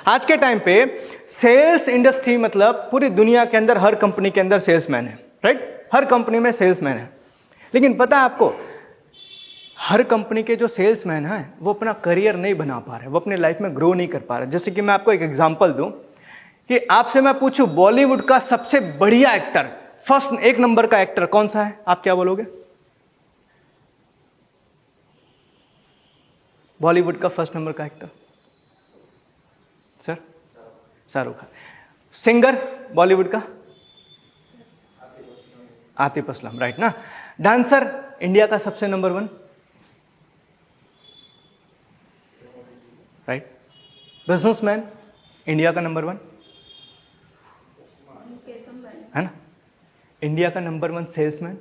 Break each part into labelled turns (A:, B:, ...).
A: आज के टाइम पे सेल्स इंडस्ट्री मतलब पूरी दुनिया के अंदर हर कंपनी के अंदर सेल्समैन है, राइट? हर कंपनी में सेल्समैन है। लेकिन पता है आपको, हर कंपनी के जो सेल्समैन हैं वो अपना करियर नहीं बना पा रहे, वो अपने लाइफ में ग्रो नहीं कर पा रहे। जैसे कि मैं आपको एक एग्जांपल दूं कि आपसे मैं पूछूं बॉलीवुड का सबसे बढ़िया एक्टर, फर्स्ट एक नंबर का एक्टर कौन सा है, आप क्या बोलोगे? बॉलीवुड का फर्स्ट नंबर का actor sir? Shahrukh Khan. Singer Bollywood का? आतिफ असलम, राइट ना? डांसर इंडिया का सबसे नंबर 1, राइट? बिजनेसमैन इंडिया का नंबर 1 है ना? इंडिया का नंबर 1 सेल्समैन,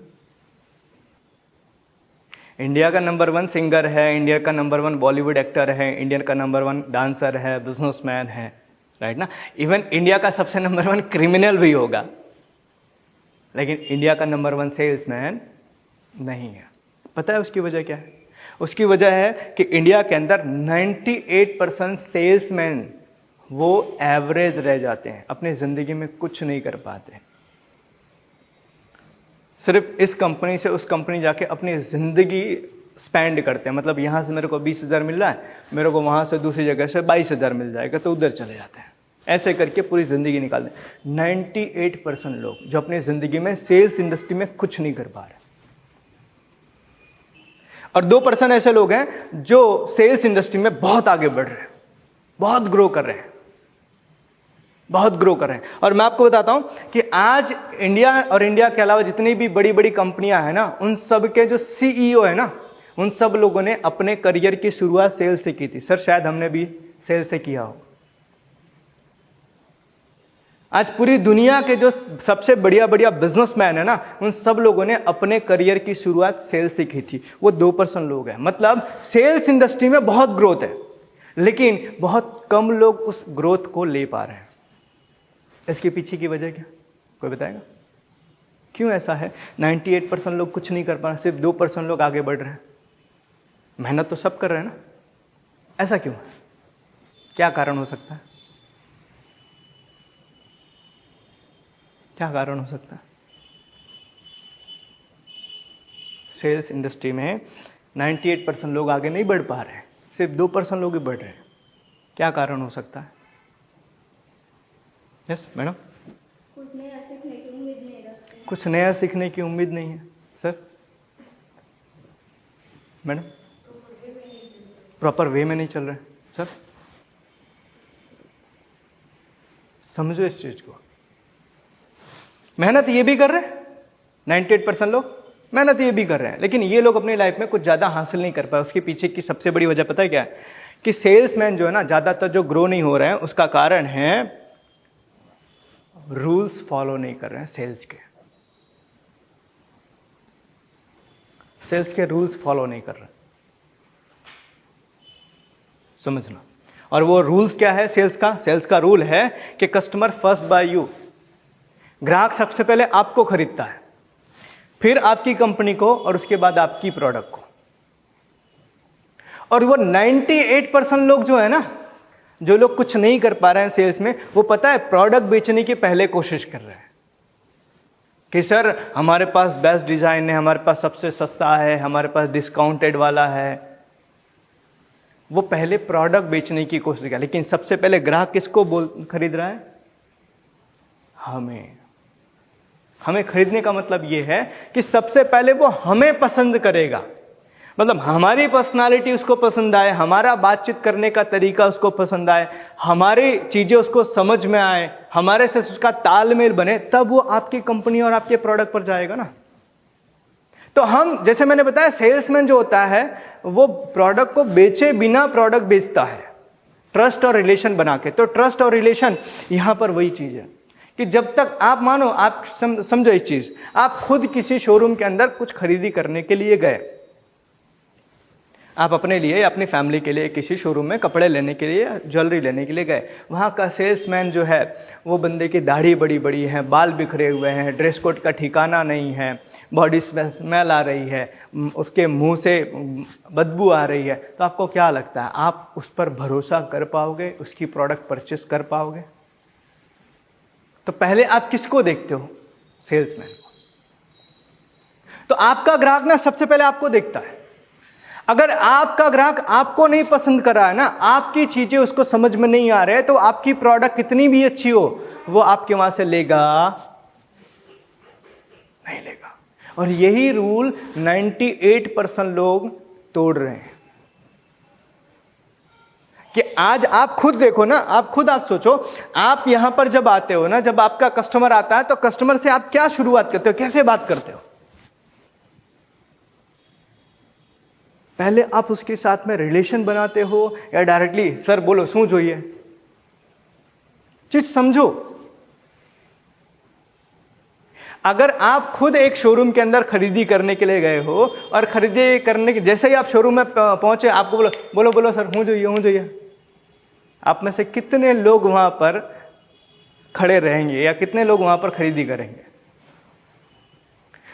A: इंडिया का नंबर 1 सिंगर है, इंडिया का नंबर 1 बॉलीवुड एक्टर है, इंडिया का नंबर 1 डांसर है, बिजनेसमैन है, राइट ना? इवन इंडिया का सबसे नंबर 1 क्रिमिनल भी होगा, लेकिन इंडिया का नंबर 1 सेल्समैन नहीं है। पता है उसकी वजह क्या है? उसकी वजह है कि इंडिया के अंदर 98% सेल्समैन वो एवरेज रह जाते हैं, अपनी जिंदगी में कुछ नहीं कर पाते, सिर्फ इस कंपनी से उस कंपनी जाके अपनी ज़िंदगी स्पेंड करते हैं। मतलब यहाँ से मेरे को 20,000 मिल रहा है, मेरे को वहाँ से दूसरी जगह से 22,000 मिल जाएगा, तो उधर चले जाते हैं। ऐसे करके पूरी ज़िंदगी निकाल दें। 98% लोग जो अपनी ज़िंदगी में सेल्स इंडस्ट्री में कुछ नहीं कर पा रहे, और 2% ऐसे लोग हैं जो सेल्स इंडस्ट्री में बहुत आगे बढ़ रहे हैं, बहुत ग्रो कर रहे हैं, बहुत ग्रो कर रहे हैं। और मैं आपको बताता हूं कि आज इंडिया और इंडिया के अलावा जितनी भी बड़ी बड़ी कंपनियां हैं ना, उन सब के जो सीईओ है ना, उन सब लोगों ने अपने करियर की शुरुआत सेल्स से की थी। सर शायद हमने भी सेल्स से किया हो। आज पूरी दुनिया के जो सबसे बढ़िया बढ़िया बिजनेसमैन है ना, उन सब लोगों ने अपने करियर की शुरुआत सेल्स से की थी। वो 2% लोग हैं। मतलब सेल्स इंडस्ट्री में बहुत ग्रोथ है, लेकिन बहुत कम लोग उस ग्रोथ को ले पा रहे हैं। इसके पीछे की वजह क्या, कोई बताएगा? क्यों ऐसा है? 98% लोग कुछ नहीं कर पा रहे, सिर्फ 2% लोग आगे बढ़ रहे हैं। मेहनत तो सब कर रहे हैं ना, ऐसा क्यों है? क्या कारण हो सकता है? क्या कारण हो सकता है? सेल्स इंडस्ट्री में 98% लोग आगे नहीं बढ़ पा रहे हैं, सिर्फ 2% लोग ही बढ़ रहे हैं। क्या कारण हो सकता है? Yes madam?
B: कुछ नया सीखने की उम्मीद नहीं रखते।
A: कुछ नया सीखने की उम्मीद नहीं है। सर? मैडम? प्रॉपर वे में नहीं चल रहे। सर समझो इस चीज को। मेहनत ये भी कर रहे हैं, 98% लोग मेहनत ये भी कर रहे हैं, लेकिन ये लोग अपनी लाइफ में कुछ ज्यादा हासिल नहीं कर पाए। उसके पीछे की सबसे बड़ी वजह पता है क्या है? कि सेल्समैन जो है ना, ज्यादातर जो ग्रो नहीं हो रहे हैं, उसका कारण है रूल्स फॉलो नहीं कर रहे हैं। सेल्स के रूल्स फॉलो नहीं कर रहे, समझना। और वो रूल्स क्या है सेल्स का रूल है कि कस्टमर फर्स्ट बाय यू। ग्राहक सबसे पहले आपको खरीदता है, फिर आपकी कंपनी को, और उसके बाद आपकी प्रोडक्ट को। और वो 98% लोग जो है ना, जो लोग कुछ नहीं कर पा रहे हैं सेल्स में, वो पता है प्रोडक्ट बेचने की पहले कोशिश कर रहे हैं कि सर हमारे पास बेस्ट डिजाइन है, हमारे पास सबसे सस्ता है, हमारे पास डिस्काउंटेड वाला है। वो पहले प्रोडक्ट बेचने की कोशिश कर, लेकिन सबसे पहले ग्राहक किसको खरीद रहा है? हमें खरीदने का मतलब ये है कि सबसे पहले वो हमें पसंद करेगा। मतलब हमारी पर्सनालिटी उसको पसंद आए, हमारा बातचीत करने का तरीका उसको पसंद आए, हमारी चीजें उसको समझ में आए, हमारे से उसका तालमेल बने, तब वो आपकी कंपनी और आपके प्रोडक्ट पर जाएगा ना। तो हम, जैसे मैंने बताया, सेल्समैन जो होता है वो प्रोडक्ट को बेचे बिना प्रोडक्ट बेचता है, ट्रस्ट और रिलेशन बना के। तो ट्रस्ट और रिलेशन यहां पर वही चीज है कि जब तक आप मानो, आप समझो इस चीज, आप खुद किसी शोरूम के अंदर कुछ खरीदी करने के लिए गए, आप अपने लिए, अपनी फैमिली के लिए किसी शोरूम में कपड़े लेने के लिए, ज्वेलरी लेने के लिए गए। वहाँ का सेल्समैन जो है वो बंदे की दाढ़ी बड़ी बड़ी है, बाल बिखरे हुए हैं, ड्रेस कोड का ठिकाना नहीं है, बॉडी स्मेल आ रही है, उसके मुंह से बदबू आ रही है, तो आपको क्या लगता है आप उस पर भरोसा कर पाओगे, उसकी प्रोडक्ट परचेस कर पाओगे? तो पहले आप किसको देखते हो? सेल्समैन को। तो आपका ग्राहक ना सबसे पहले आपको देखता है। अगर आपका ग्राहक आपको नहीं पसंद कर रहा है ना, आपकी चीजें उसको समझ में नहीं आ रहे हैं, तो आपकी प्रोडक्ट कितनी भी अच्छी हो वो आपके वहां से लेगा नहीं लेगा। और यही रूल 98% लोग तोड़ रहे हैं। कि आज आप खुद देखो ना, आप सोचो, आप यहां पर जब आते हो ना, जब आपका कस्टमर आता है तो कस्टमर से आप क्या शुरुआत करते हो, कैसे बात करते हो? पहले आप उसके साथ में रिलेशन बनाते हो या डायरेक्टली सर बोलो શું જોઈએ? चीज समझो। अगर आप खुद एक शोरूम के अंदर खरीदी करने के लिए गए हो और खरीदी करने के जैसे ही आप शोरूम में पहुंचे, आपको बोलो बोलो बोलो सर हूं જોઈએ, आप में से कितने लोग वहां पर खड़े रहेंगे या कितने लोग वहां पर खरीदी करेंगे?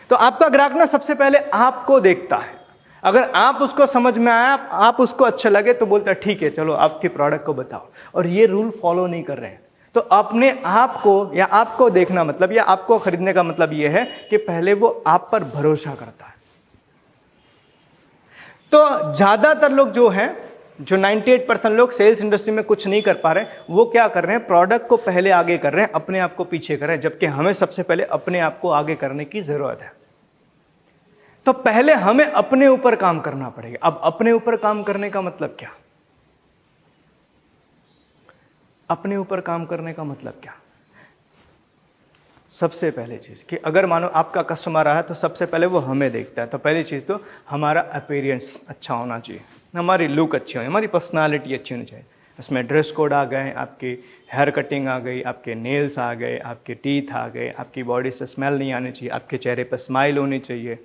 A: तो आपका ग्राहक ना सबसे पहले आपको देखता है। अगर आप उसको समझ में आया, आप उसको अच्छा लगे तो बोलता है ठीक है चलो आपकी प्रोडक्ट को बताओ। और ये रूल फॉलो नहीं कर रहे हैं। तो अपने आप को या आपको देखना मतलब या आपको खरीदने का मतलब ये है कि पहले वो आप पर भरोसा करता है। तो ज्यादातर लोग जो हैं, जो 98% लोग सेल्स इंडस्ट्री में कुछ नहीं कर पा रहे, वो क्या कर रहे हैं? प्रोडक्ट को पहले आगे कर रहे हैं, अपने आप को पीछे कर रहे हैं, जबकि हमें सबसे पहले अपने आप को आगे करने की जरूरत है। तो पहले हमें अपने ऊपर काम करना पड़ेगा। अब अपने ऊपर काम करने का मतलब क्या? अपने ऊपर काम करने का मतलब क्या? सबसे पहले चीज कि अगर मानो आपका कस्टमर आया तो सबसे पहले वो हमें देखता है, तो पहली चीज तो हमारा अपीयरेंस अच्छा होना चाहिए, हमारी लुक अच्छी होनी, हमारी पर्सनालिटी अच्छी होनी चाहिए। इसमें ड्रेस कोड आ गए, आपकी हेयर कटिंग आ गई, आपके नेल्स आ गए, आपके टीथ आ गए, आपकी बॉडी से स्मेल नहीं आनी चाहिए, आपके चेहरे पर स्माइल होनी चाहिए,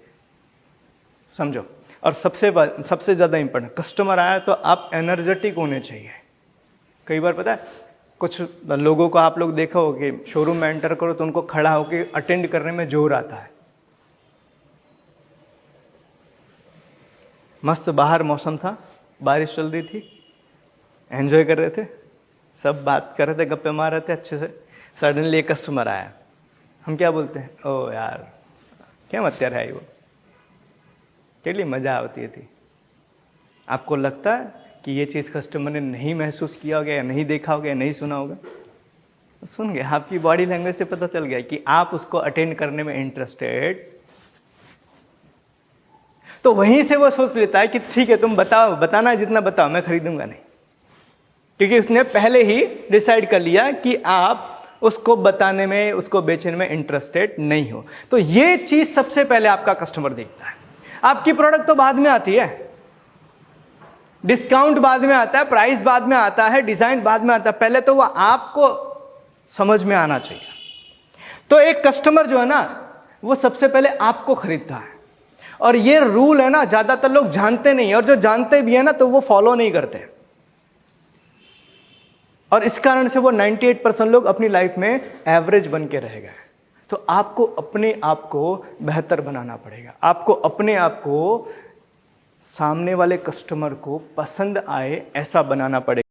A: समझो। और सबसे ज़्यादा इंपॉर्टेंट, कस्टमर आया तो आप एनर्जेटिक होने चाहिए। कई बार पता है कुछ लोगों को आप लोग देखा हो कि शोरूम में एंटर करो तो उनको खड़ा होकर अटेंड करने में जोर आता है। मस्त बाहर मौसम था, बारिश चल रही थी, एंजॉय कर रहे थे, सब बात कर रहे थे, गप्पे मार रहे थे अच्छे से। सडनली एक कस्टमर आया, हम क्या बोलते हैं? ओ यार क्या અત્યારે આવ્યો, કેટલી મજા આવતી હતી। आपको लगता है कि ये चीज़ कस्टमर ने नहीं महसूस किया होगा या नहीं देखा होगा या नहीं सुना होगा? तो सुन गया, आपकी बॉडी लैंग्वेज से पता चल गया कि आप उसको अटेंड करने में इंटरेस्टेड। तो वहीं से वो सोच लेता है कि ठीक है तुम बताओ, बताना जितना बताओ, मैं खरीदूंगा नहीं, क्योंकि उसने पहले ही डिसाइड कर लिया कि आप उसको बताने में, उसको बेचने में इंटरेस्टेड नहीं हो। तो ये चीज सबसे पहले आपका कस्टमर देखता है। आपकी प्रोडक्ट तो बाद में आती है, डिस्काउंट बाद में आता है, प्राइस बाद में आता है, डिजाइन बाद में आता है, पहले तो वह आपको समझ में आना चाहिए। तो एक कस्टमर जो है ना, वो सबसे पहले आपको खरीदता है। और ये रूल है ना, ज्यादातर लोग जानते नहीं, और जो जानते भी है ना तो वो फॉलो नहीं करते। और इस कारण से वो 98% लोग अपनी लाइफ में एवरेज बन के रह गए। तो आपको अपने आप को बेहतर बनाना पड़ेगा। आपको अपने आप को सामने वाले कस्टमर को पसंद आए ऐसा बनाना पड़ेगा।